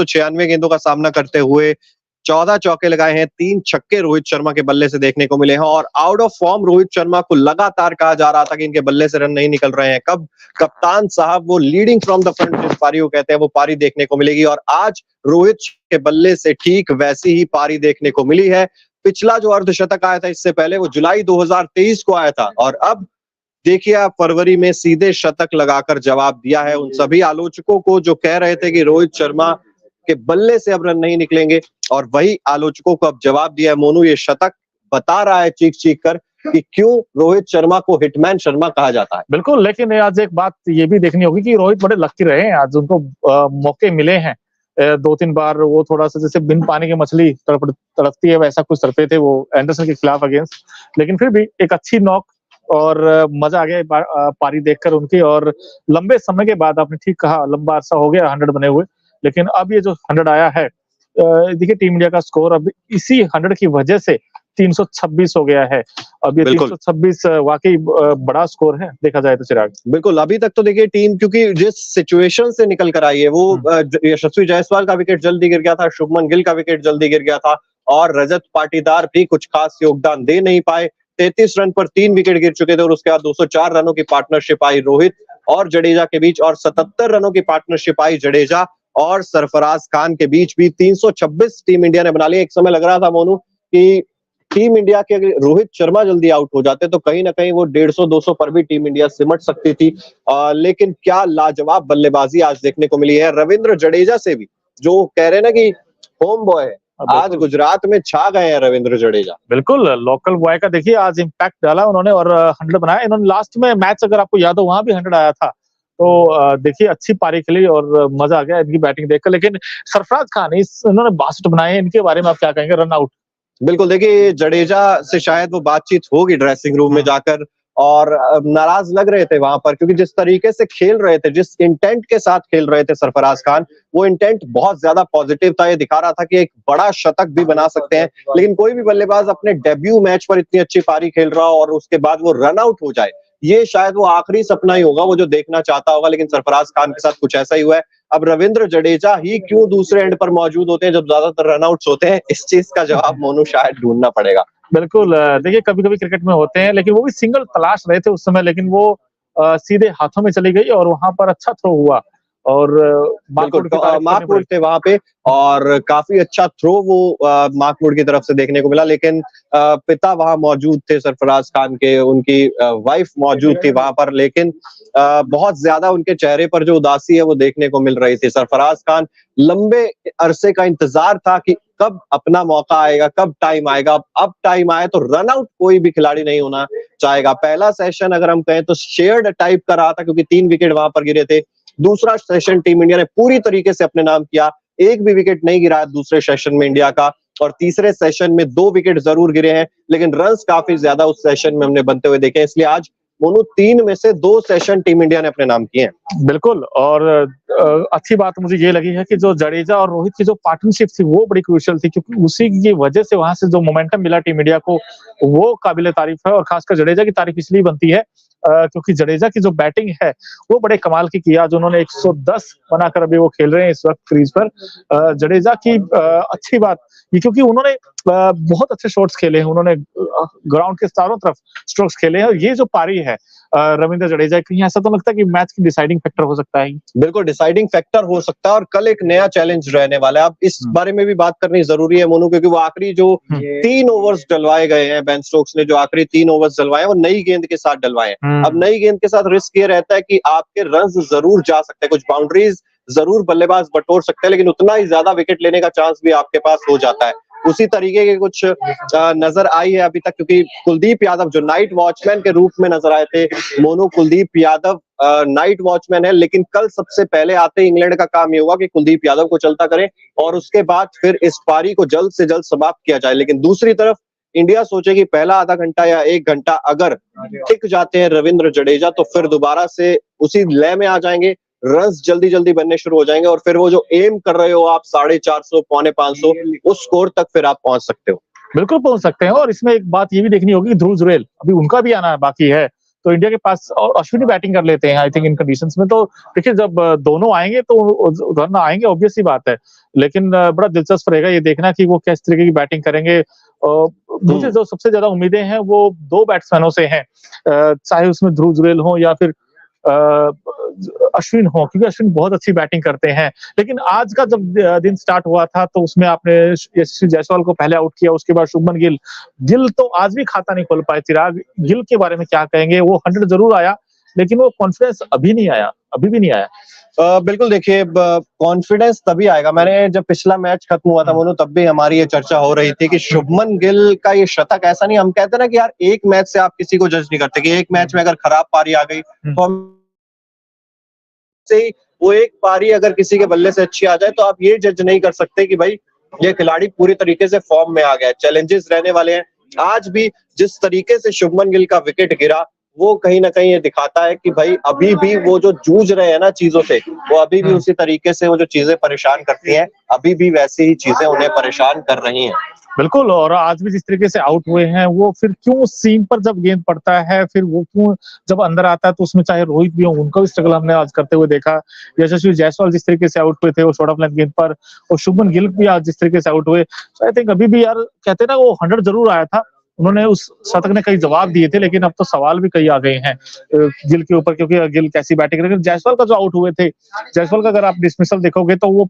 196 गेंदों का सामना करते हुए 14 चौके लगाए हैं, 3 छक्के रोहित शर्मा के बल्ले से देखने को मिले हैं और out of form Rohit Sharma को लगातार कहा जा रहा था कि इनके बल्ले से रन नहीं निकल रहे हैं। कब कप्तान साहब वो लीडिंग फ्रॉम द फ्रंट जिस पारी को कहते हैं वो पारी देखने को मिलेगी और आज रोहित के बल्ले से ठीक वैसी ही पारी देखने को मिली है। पिछला जो अर्धशतक आया था इससे पहले वो जुलाई 2023 को आया था और अब देखिए आप फरवरी में सीधे शतक लगाकर जवाब दिया है उन सभी आलोचकों को जो कह रहे थे कि रोहित शर्मा के बल्ले से अब रन नहीं निकलेंगे और वही आलोचकों को अब जवाब दिया है। मोनू ये शतक बता रहा है चीख चीख कर कि क्यों रोहित शर्मा को हिटमैन शर्मा कहा जाता है। बिल्कुल, लेकिन आज एक बात ये भी देखनी होगी कि रोहित बड़े लकी रहे हैं, आज उनको मौके मिले हैं 2-3 बार। वो थोड़ा सा जैसे बिन पानी की मछली तड़पती है वैसा कुछ तड़पे थे वो एंडरसन के खिलाफ अगेंस्ट, लेकिन फिर भी एक अच्छी नॉक और मजा आ गया पारी देखकर उनकी। और लंबे समय के बाद आपने ठीक कहा, लंबा अरसा हो गया 100 बने हुए, लेकिन अब ये जो 100 आया है, देखिए टीम इंडिया का स्कोर अब इसी 100 की वजह से 326 हो गया है। अब ये 326 वाकई बड़ा स्कोर है देखा जाए तो चिराग। बिल्कुल, अभी तक तो देखिए टीम क्योंकि जिस सिचुएशन से निकल कर आई है वो यशस्वी जायसवाल का विकेट जल्दी गिर गया था, शुभमन गिल का विकेट जल्दी गिर गया था और रजत पाटीदार भी कुछ खास योगदान दे नहीं पाए। 33 रन पर 3 विकेट गिर चुके थे और उसके बाद 204 रनों की पार्टनरशिप आई रोहित और जडेजा के बीच और 77 रनों की पार्टनरशिप आई जडेजा और सरफराज खान के बीच भी। 326 टीम इंडिया ने बना लिया। एक समय लग रहा था मोनू कि टीम इंडिया के अगर रोहित शर्मा जल्दी आउट हो जाते तो कहीं ना कहीं वो 150-200 पर भी टीम इंडिया सिमट सकती थी, लेकिन क्या लाजवाब बल्लेबाजी आज देखने को मिली है रविंद्र जडेजा से भी, जो कह रहे हैं ना कि होम बॉय है, आज गुजरात में छा गए हैं रविंद्र जडेजा। बिल्कुल, लोकल बॉय का देखिए आज इम्पैक्ट डाला उन्होंने और 100 बनाया। इन्होंने लास्ट में मैच अगर आपको याद हो वहां भी 100 आया था, तो देखिए अच्छी पारी खेली और मजा आ गया इनकी बैटिंग देखकर। लेकिन सरफराज खान इन्होंने 62 बनाए, इनके बारे में आप क्या कहेंगे? रन आउट बिल्कुल, देखिए जडेजा से शायद वो बातचीत होगी ड्रेसिंग रूम में जाकर और नाराज लग रहे थे वहां पर क्योंकि जिस तरीके से खेल रहे थे, जिस इंटेंट के साथ खेल रहे थे सरफराज खान, वो इंटेंट बहुत ज्यादा पॉजिटिव था। ये दिखा रहा था कि एक बड़ा शतक भी बना सकते हैं, लेकिन कोई भी बल्लेबाज अपने डेब्यू मैच पर इतनी अच्छी पारी खेल रहा हो और उसके बाद वो रन आउट हो जाए, ये शायद वो आखिरी सपना ही होगा वो जो देखना चाहता होगा, लेकिन सरफराज खान के साथ कुछ ऐसा ही हुआ है। अब रविंद्र जडेजा ही क्यों दूसरे एंड पर मौजूद होते हैं जब ज्यादातर रनआउट्स होते हैं, इस चीज का जवाब मोनू शायद ढूंढना पड़ेगा। बिल्कुल, देखिए कभी-कभी क्रिकेट में होते हैं, लेकिन वो भी सिंगल तलाश रहे थे उस समय, लेकिन वो सीधे हाथों में चली गई और वहां पर अच्छा थ्रो हुआ और मार्कवुड थे वहां पे और काफी अच्छा थ्रो वो मार्कवुड की तरफ से देखने को मिला, लेकिन पिता वहां मौजूद थे सरफराज खान के, उनकी वाइफ मौजूद थी वहां पर, लेकिन बहुत ज्यादा उनके चेहरे पर जो उदासी है वो देखने को मिल रही थी। सरफराज खान लंबे अरसे का इंतजार था कि कब अपना मौका आएगा, कब टाइम आएगा। अब टाइम आया तो रन आउट कोई भी खिलाड़ी नहीं होना चाहेगा। पहला सेशन अगर हम कहें तो शेयर्ड टाइप का रहा था क्योंकि 3 विकेट वहां पर गिरे थे। दूसरा सेशन टीम इंडिया ने पूरी तरीके से अपने नाम किया, एक भी विकेट नहीं गिरा दूसरे सेशन में इंडिया का, और तीसरे सेशन में 2 विकेट जरूर गिरे हैं, लेकिन रन्स काफी ज्यादा उस सेशन में हमने बनते हुए देखे। इसलिए आज मोनू 3 में से 2 सेशन टीम इंडिया ने अपने नाम किए हैं। बिल्कुल, और अच्छी बात मुझे ये लगी है कि जो जडेजा और रोहित की जो पार्टनरशिप थी वो बड़ी क्रूशियल थी, क्योंकि उसी की वजह से वहां से जो मोमेंटम मिला टीम इंडिया को वो काबिले तारीफ है। और खासकर जडेजा की तारीफ इसलिए बनती है क्योंकि जडेजा की जो बैटिंग है वो बड़े कमाल की किया। जो उन्होंने 110 बनाकर अभी वो खेल रहे हैं इस वक्त क्रीज पर। जडेजा की अच्छी बात ये क्योंकि उन्होंने बहुत अच्छे शॉट्स खेले हैं, उन्होंने ग्राउंड के चारों तरफ स्ट्रोक्स खेले हैं। और ये जो पारी है रविंद्र जडेजा की, ऐसा तो लगता है कि मैच की डिसाइडिंग फैक्टर हो सकता है। बिल्कुल डिसाइडिंग फैक्टर हो सकता है और कल एक नया चैलेंज रहने वाला है। अब इस बारे में भी बात करनी जरूरी है मोनू, क्योंकि वो आखिरी जो 3 ओवर्स डलवाए गए हैं बेन स्टोक्स ने, जो आखिरी 3 ओवर्स डलवाए हैं वो नई गेंद के साथ डलवाए हैं। अब नई गेंद के साथ रिस्क ये रहता है कि आपके रन जरूर जा सकते हैं, कुछ बाउंड्रीज जरूर बल्लेबाज बटोर सकते हैं, लेकिन उतना ही ज्यादा विकेट लेने का चांस भी आपके पास हो जाता है। उसी तरीके के कुछ नजर आई है अभी तक, क्योंकि कुलदीप यादव जो नाइट वॉचमैन के रूप में नजर आए थे मोनू, कुलदीप यादव नाइट वॉचमैन है, लेकिन कल सबसे पहले आते ही इंग्लैंड का काम ये हुआ कि कुलदीप यादव को चलता करें और उसके बाद फिर इस पारी को जल्द से जल्द समाप्त किया जाए। लेकिन दूसरी तरफ इंडिया सोचे कि पहला आधा घंटा या 1 घंटा अगर टिक जाते हैं रविंद्र जडेजा तो फिर दोबारा से उसी लय में आ जाएंगे, रन्स जल्दी जल्दी बनने शुरू हो जाएंगे और फिर वो जो एम कर रहे हो आप 450 पौने 500 उस स्कोर तक फिर आप पहुंच सकते हो। बिल्कुल पहुंच सकते हैं। और इसमें एक बात ये भी देखनी होगी, ध्रुव जुरैल अभी उनका भी आना बाकी है, तो इंडिया के पास और अश्विनी बैटिंग कर लेते हैं आई थिंक इन कंडीशंस में। तो देखिए जब दोनों आएंगे तो रन आएंगे, ऑब्वियस सी बात है, लेकिन बड़ा दिलचस्प रहेगा ये देखना कि वो किस तरीके की बैटिंग करेंगे। मुझे जो सबसे ज्यादा उम्मीदें हैं वो दो बैट्समैनों से हैं, चाहे उसमें ध्रुव जुरैल हो या फिर अश्विन हो, क्योंकि अश्विन बहुत अच्छी बैटिंग करते हैं। लेकिन आज का जब दिन स्टार्ट हुआ था तो उसमें आपने यशस्वी जायसवाल को पहले आउट किया, उसके बाद शुभमन गिल। गिल तो आज भी खाता नहीं खोल पाए। चिराग, गिल के बारे में क्या कहेंगे? वो 100 जरूर आया लेकिन वो कॉन्फिडेंस अभी नहीं आया, अभी भी नहीं आया। बिल्कुल, देखिए कॉन्फिडेंस तभी आएगा। मैंने जब पिछला मैच खत्म हुआ था मोनू, तब भी हमारी ये चर्चा हो रही थी कि शुभमन गिल का ये शतक, ऐसा नहीं, हम कहते हैं ना कि यार एक मैच से आप किसी को जज नहीं करते, कि एक मैच में अगर खराब पारी आ गई तो हम से वो एक पारी अगर किसी के बल्ले से अच्छी आ जाए तो आप ये जज नहीं कर सकते कि भाई ये खिलाड़ी पूरी तरीके से फॉर्म में आ गया। चैलेंजेस रहने वाले हैं। आज भी जिस तरीके से शुभमन गिल का विकेट गिरा, वो कहीं ना कहीं ये दिखाता है कि भाई अभी भी वो जो जूझ रहे हैं ना चीजों से, वो अभी भी उसी तरीके से, वो जो चीजें परेशान करती हैं अभी भी वैसी ही चीजें उन्हें परेशान कर रही हैं। बिल्कुल, और आज भी जिस तरीके से आउट हुए हैं, वो फिर क्यों सीम पर जब गेंद पड़ता है, फिर वो क्यों जब अंदर आता है तो उसमें चाहे रोहित भी हो, उनका भी स्ट्रगल हमने आज करते हुए देखा। यशस्वी जायसवाल जिस तरीके से आउट हुए थे वो शॉर्ट ऑफ लेंथ गेंद पर, और शुभमन गिल भी आज जिस तरीके से आउट हुए, तो आई थिंक अभी भी यार कहते हैं ना वो 100 जरूर आया था। उन्होंने उस शतक ने कई जवाब दिए थे, लेकिन अब तो सवाल भी कई आ गए हैं गिल के ऊपर, क्योंकि गिल कैसी बैटिंग करेंगे। जायसवाल का जो आउट हुए थे, जायसवाल का अगर आप डिसमिसल देखोगे तो वो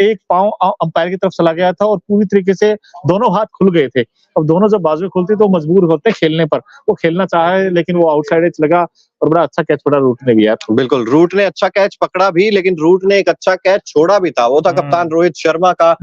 एक पांव अंपायर की तरफ चला गया था और पूरी तरीके से दोनों हाथ खुल गए थे। अब दोनों जब बाजुएं खुलती तो मजबूर होते खेलने पर। वो खेलना चाहे लेकिन वो आउटसाइड एज लगा और बड़ा अच्छा कैच पकड़ा रूट ने भी यार। बिल्कुल, रूट ने अच्छा कैच पकड़ा भी, लेकिन रूट ने एक अच्छा कैच छोड़ा भी था। वो था कप्तान रोहित शर्मा का,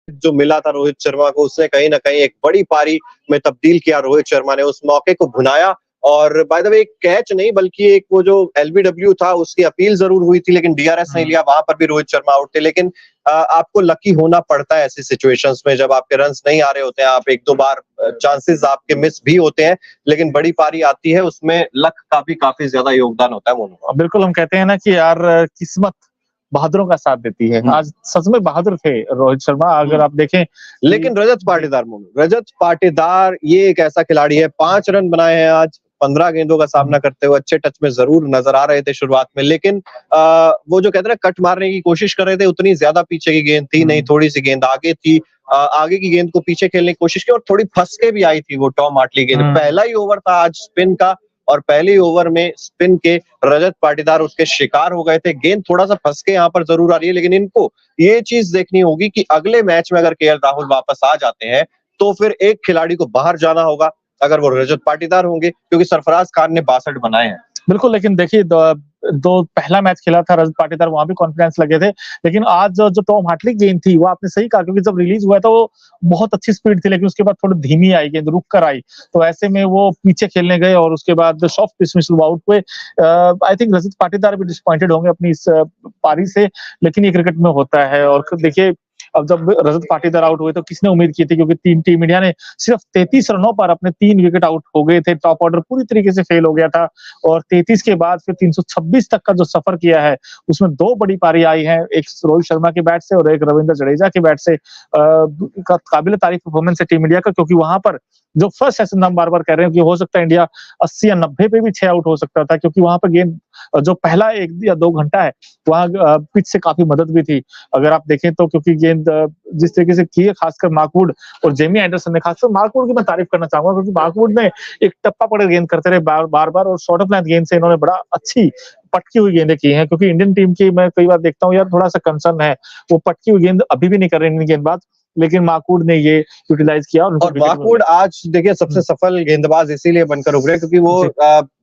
जो मिला था रोहित शर्मा को, उसने कहीं ना कहीं एक बड़ी पारी में तब्दील किया। रोहित शर्मा ने उस मौके को भुनाया, और बाय द वे एक कैच नहीं बल्कि एक वो जो एलबीडब्ल्यू था उसकी अपील जरूर हुई थी, लेकिन डीआरएस नहीं लिया, वहां पर भी रोहित शर्मा आउट थे। लेकिन आपको लकी होना पड़ता है ऐसी सिचुएशंस में, जब आपके रन्स नहीं आ रहे होते हैं, आप एक दो बार चांसेस आपके मिस भी होते हैं, लेकिन बड़ी पारी आती है उसमें लक का भी काफी ज्यादा योगदान होता है मोनू। बिल्कुल, हम कहते हैं ना कि यार किस्मत बहादुरों का साथ देती है। आज सच में बहादुर थे रोहित शर्मा, अगर आप देखें। लेकिन रजत पाटीदार मोनू, रजत पाटीदार ये एक ऐसा खिलाड़ी है, 5 रन बनाए हैं आज 15 गेंदों का सामना करते हुए। अच्छे टच में जरूर नजर आ रहे थे शुरुआत में, लेकिन वो जो कहते हैं ना कट मारने की कोशिश कर रहे थे, उतनी ज्यादा पीछे की गेंद थी नहीं, थोड़ी सी गेंद आगे थी। आगे की गेंद को पीछे खेलने की कोशिश की और थोड़ी फंस के भी आई थी वो टॉम हार्टली गेंद। पहला ही ओवर था आज स्पिन का, और पहले ओवर में स्पिन के रजत पाटीदार उसके शिकार हो गए थे। गेंद थोड़ा सा फंस के यहाँ पर जरूर आ रही है, लेकिन इनको ये चीज देखनी होगी कि अगले मैच में अगर केएल राहुल वापस आ जाते हैं तो फिर एक खिलाड़ी को बाहर जाना होगा, अगर वो रजत पाटीदार होंगे, क्योंकि सरफराज खान ने 62 बनाए हैं। बिल्कुल, लेकिन देखिए दो पहला मैच खेला था रजत पाटीदार, वहां भी कॉन्फिडेंस लगे थे, लेकिन आज जो टॉम हार्टली गेंद थी वो आपने सही कहा, क्योंकि जब रिलीज हुआ था वो बहुत अच्छी स्पीड थी, लेकिन उसके बाद थोड़ी धीमी आई गेंद, रुक कर आई, तो ऐसे में वो पीछे खेलने गए और उसके बाद सॉफ्ट डिसमिसल आउट हुए। आई थिंक रजत पाटीदार भी डिसअपॉइंटेड होंगे अपनी इस पारी से, लेकिन ये क्रिकेट में होता है। और देखिए अब जब रजत पाटीदार आउट हुए तो किसने उम्मीद की थी, क्योंकि टीम इंडिया ने सिर्फ 33 रनों पर अपने 3 विकेट आउट हो गए थे, टॉप ऑर्डर पूरी तरीके से फेल हो गया था, और 33 के बाद फिर 326 तक का जो सफर किया है उसमें 2 बड़ी पारी आई है, एक रोहित शर्मा के बैट से और एक रविंद्र जडेजा के बैट से। काबिल तारीफ परफॉर्मेंस है टीम इंडिया का, क्योंकि वहां पर जो फर्स्ट सेशन हम बार बार कह रहे हैं कि हो सकता है इंडिया 80 या 90 पे भी 6 आउट हो सकता था, क्योंकि वहां पर गेंद जो पहला 1 या 2 घंटा है वहां पिच से काफी मदद भी थी अगर आप देखें तो, क्योंकि गेंद जिस तरीके से की है खासकर मार्कवुड और जेमी एंडरसन ने, खासकर मार्कवुड की मैं तारीफ करना चाहूंगा, क्योंकि मार्कवुड ने एक टप्पा पकड़ गेंद करते रहे बार बार, और शॉर्ट ऑफ लेंथ गेंद से इन्होंने बड़ा अच्छी पटकी हुई गेंदें की हैं, क्योंकि इंडियन टीम की मैं कई बार देखता हूँ यार थोड़ा सा कंसर्न है, वो पटकी हुई गेंद अभी भी नहीं कर रहे इंडियन गेंदबाज, लेकिन मार्कवुड ने ये यूटिलाइज किया। और मार्कवुड आज देखिए सबसे सफल गेंदबाज इसीलिए बनकर उभरे क्योंकि वो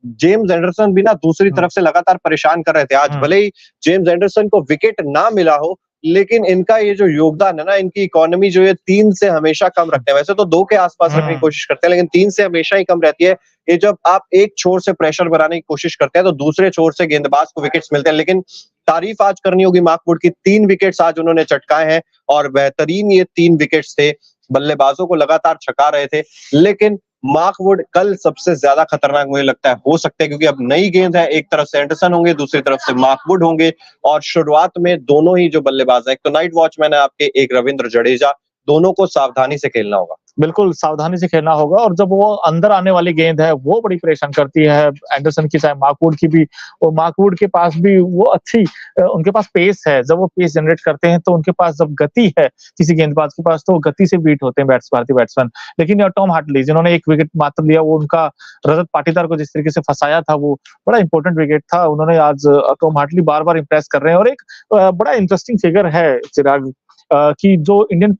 जेम्स एंडरसन भी ना दूसरी तरफ से लगातार परेशान कर रहे थे। आज भले ही जेम्स एंडरसन को विकेट ना मिला हो, लेकिन इनका ये जो योगदान है ना, इनकी इकोनॉमी जो है 3 से हमेशा कम रखते हैं। वैसे तो 2 के आसपास रखने की कोशिश करते हैं, लेकिन 3 से हमेशा ही कम रहती है। ये जब आप एक छोर से प्रेशर बनाने की कोशिश करते हैं तो दूसरे छोर से गेंदबाज को विकेट्स मिलते हैं। लेकिन तारीफ आज करनी होगी मार्कवुड की, 3 विकेट्स आज उन्होंने चटकाए हैं और बेहतरीन ये 3 विकेट्स थे। बल्लेबाजों को लगातार छका रहे थे, लेकिन मार्कवुड कल सबसे ज्यादा खतरनाक मुझे लगता है हो सकते हैं, क्योंकि अब नई गेंद है, एक तरफ से एंडरसन होंगे, दूसरी तरफ से मार्कवुड होंगे, और शुरुआत में दोनों ही जो बल्लेबाज है, एक तो नाइट वॉचमैन है आपके, एक रविंद्र जडेजा, दोनों को सावधानी से खेलना होगा। बिल्कुल सावधानी से खेलना होगा और जब वो अंदर आने वाली गेंद है वो बड़ी परेशान करती है एंडरसन की, चाहे मार्कवुड की भी। और मार्कवुड के पास भी वो अच्छी उनके पास पेस है, जब वो पेस जनरेट करते हैं तो उनके पास जब गति है किसी गेंदबाज के पास, तो वो गति से बीट होते हैं भारतीय बैट्समैन। लेकिन यार टॉम हार्टली जिन्होंने एक विकेट मात्र लिया, वो उनका रजत पाटीदार को जिस तरीके से फंसाया था, वो बड़ा इंपॉर्टेंट विकेट था। उन्होंने आज टॉम हार्टली बार बार इंप्रेस कर रहे हैं। और एक बड़ा इंटरेस्टिंग फिगर है चिराग, कि जो इंडियन